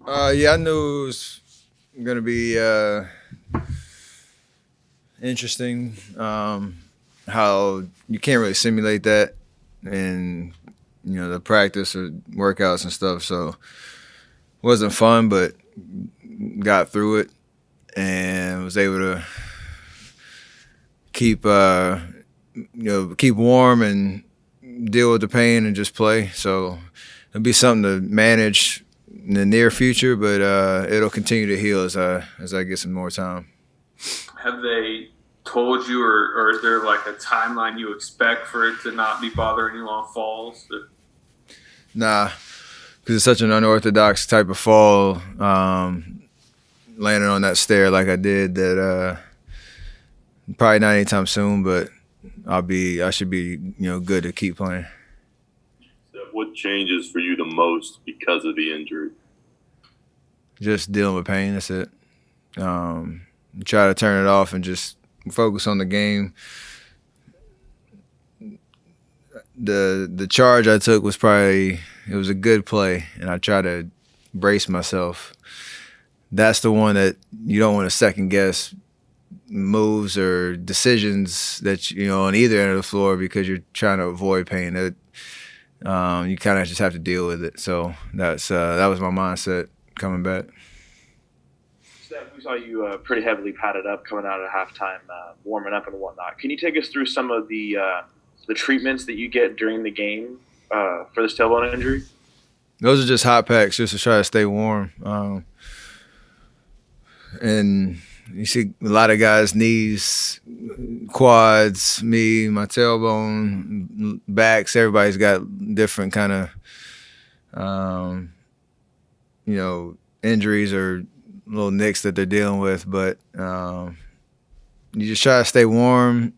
Yeah, I knew it was gonna be interesting. How you can't really simulate that, and the practice or workouts and stuff. So it wasn't fun, but got through it and was able to keep keep warm and deal with the pain and just play. So it'll be something to manage in the near future, but it'll continue to heal as I get some more time. Have they told you, or is there like a timeline you expect for it to not be bothering you on falls? Nah, because it's such an unorthodox type of fall, landing on that stair like I did, that probably not anytime soon. But I should be good to keep playing. What changes for you the most because of the injury? Just dealing with pain. That's it. Try to turn it off and just focus on the game. The charge I took was it was a good play, and I try to brace myself. That's the one that you don't want to second guess moves or decisions that on either end of the floor, because you're trying to avoid pain. That you kind of just have to deal with it. So that was my mindset coming back. Steph, we saw you pretty heavily padded up coming out at halftime, warming up and whatnot. Can you take us through some of the treatments that you get during the game for this tailbone injury? Those are just hot packs, just to try to stay warm. And you see a lot of guys' knees, quads, my tailbone, backs. Everybody's got different kind of, injuries or little nicks that they're dealing with. But you just try to stay warm,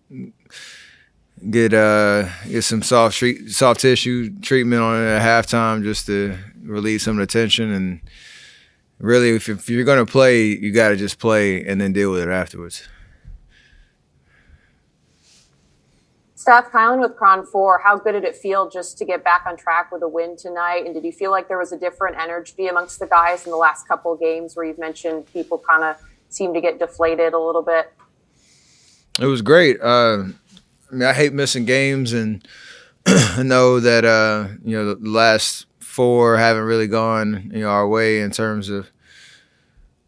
get some soft tissue treatment on it at halftime, just to relieve some of the tension. And really, if you're going to play, you got to just play and then deal with it afterwards. Steph, Kylan with Cron 4, how good did it feel just to get back on track with a win tonight? And did you feel like there was a different energy amongst the guys in the last couple of games where you've mentioned people kind of seem to get deflated a little bit? It was great. I hate missing games, and I know that the last 4 haven't really gone our way in terms of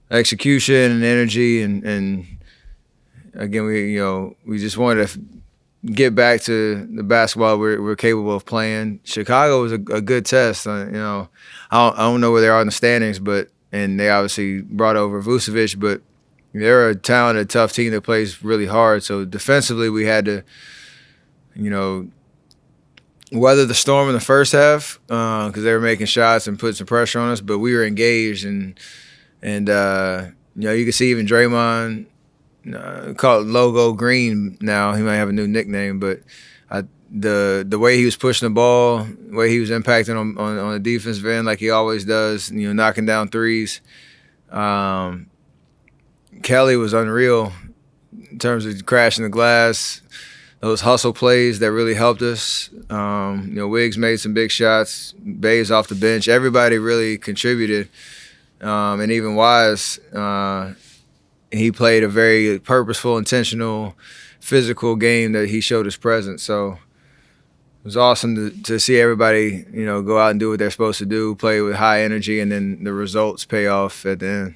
execution and energy, and again we just wanted to get back to the basketball we're capable of playing. Chicago was a good test. I don't know where they are in the standings, and they obviously brought over Vucevic, but they're a talented, tough team that plays really hard. So defensively, we had to weather the storm in the first half, because they were making shots and putting some pressure on us, but we were engaged, and you can see even Draymond, call it Logo Green now. He might have a new nickname, but the way he was pushing the ball, the way he was impacting on the defensive end like he always does, knocking down threes. Kelly was unreal in terms of crashing the glass. Those hustle plays that really helped us. Wiggs made some big shots. Bayes off the bench. Everybody really contributed. And even Wise, he played a very purposeful, intentional, physical game that he showed his presence. So it was awesome to see everybody, go out and do what they're supposed to do, play with high energy, and then the results pay off at the end.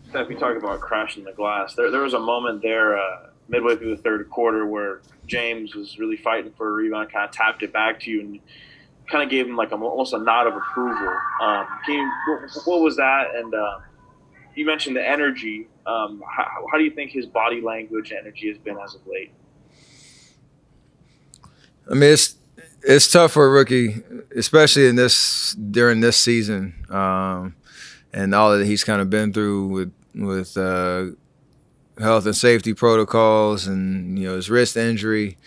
Steph, you talk about crashing the glass. There was a moment there midway through the third quarter where James was really fighting for a rebound, kind of tapped it back to you, and kind of gave him like almost a nod of approval. What was that? And you mentioned the energy. How do you think his body language energy has been as of late? I mean, it's tough for a rookie, especially during this season, and all that he's kind of been through with health and safety protocols, and his wrist injury.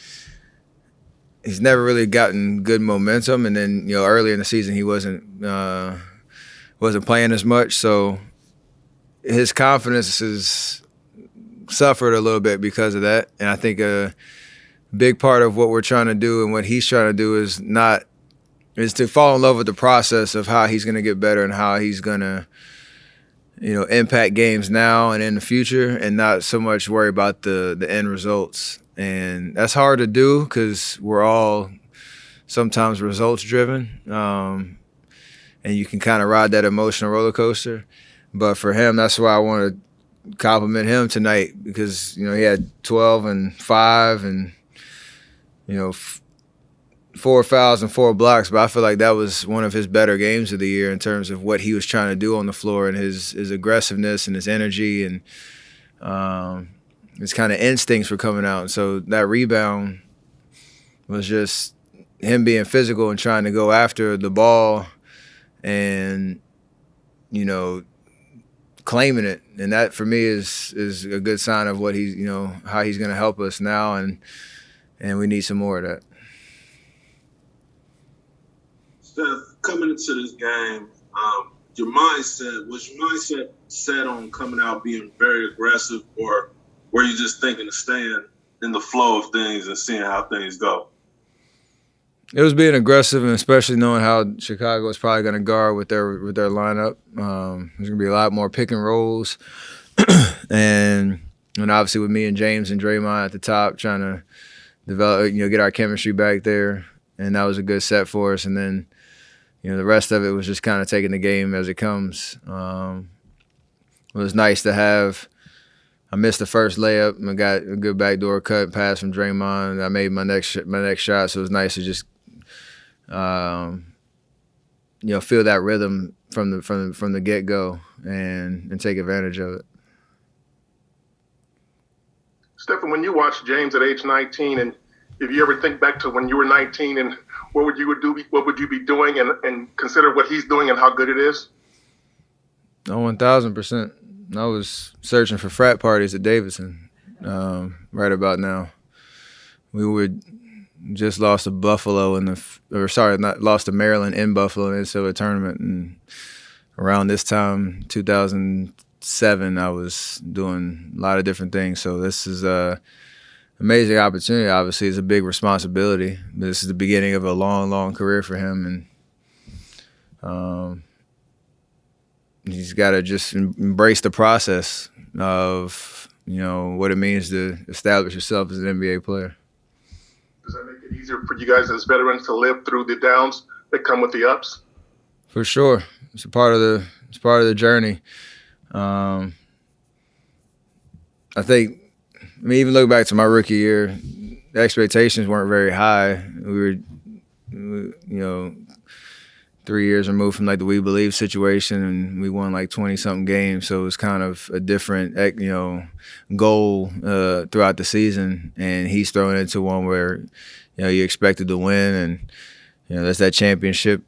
He's never really gotten good momentum, and then earlier in the season he wasn't playing as much, so his confidence has suffered a little bit because of that. And I think a big part of what we're trying to do and what he's trying to do is not is to fall in love with the process of how he's going to get better and how he's going to, impact games now and in the future, and not so much worry about the end results. And that's hard to do because we're all sometimes results driven, and you can kind of ride that emotional roller coaster. But for him, that's why I want to compliment him tonight, because he had 12 and 5 and 4 fouls and 4 blocks, but I feel like that was one of his better games of the year in terms of what he was trying to do on the floor and his aggressiveness and his energy and his kind of instincts were coming out. And so that rebound was just him being physical and trying to go after the ball and, claiming it. And that for me is a good sign of what he's, how he's going to help us now. And we need some more of that. Steph, coming into this game, your mindset set on coming out being very aggressive, or were you just thinking of staying in the flow of things and seeing how things go? It was being aggressive, and especially knowing how Chicago is probably going to guard with their lineup. There's going to be a lot more pick and rolls, and obviously with me and James and Draymond at the top, trying to develop, get our chemistry back there, and that was a good set for us. And then, the rest of it was just kind of taking the game as it comes. It was nice to have. I missed the first layup and got a good backdoor cut pass from Draymond. I made my next shot, so it was nice to just feel that rhythm from the get go and take advantage of it. Stephen, when you watch James at age 19, and if you ever think back to when you were 19, and what would you be doing, and consider what he's doing and how good it is? Oh, 1,000%. I was searching for frat parties at Davidson right about now. We would just lost to Buffalo lost to Maryland in Buffalo in the NCAA tournament, and around this time, 2007, I was doing a lot of different things. So this is a amazing opportunity. Obviously, it's a big responsibility. This is the beginning of a long, long career for him, and he's got to just embrace the process of what it means to establish yourself as an NBA player. Does that make it easier for you guys as veterans to live through the downs that come with the ups? For sure, it's part of the journey. I think. Even looking back to my rookie year, the expectations weren't very high. We were, 3 years removed from like the We Believe situation, and we won like 20-something games. So it was kind of a different, goal throughout the season. And he's thrown into one where, you expected to win, and there's that championship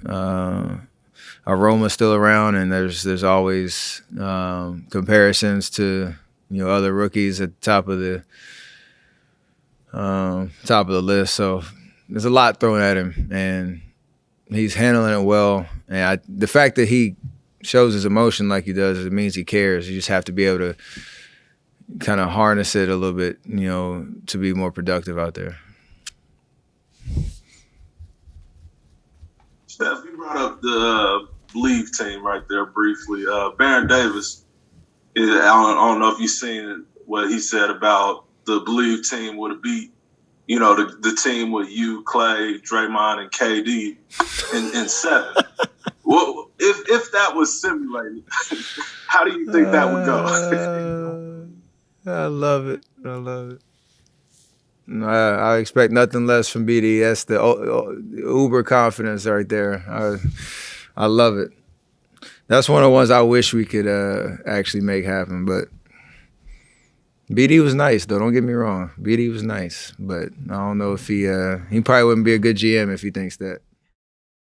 aroma still around, and there's always comparisons to other rookies at the top of the list. So there's a lot thrown at him, and he's handling it well. And the fact that he shows his emotion like he does, it means he cares. You just have to be able to kind of harness it a little bit, to be more productive out there. Steph, you brought up the Believe team right there briefly. Baron Davis, I don't know if you've seen what he said about the Believe team would have beat, the team with you, Clay, Draymond, and KD in 7. Well, if that was simulated, how do you think that would go? I love it. I expect nothing less from BD. That's the uber confidence right there. I love it. That's one of the ones I wish we could actually make happen. But BD was nice, though. Don't get me wrong. BD was nice. But I don't know if he probably wouldn't be a good GM if he thinks that.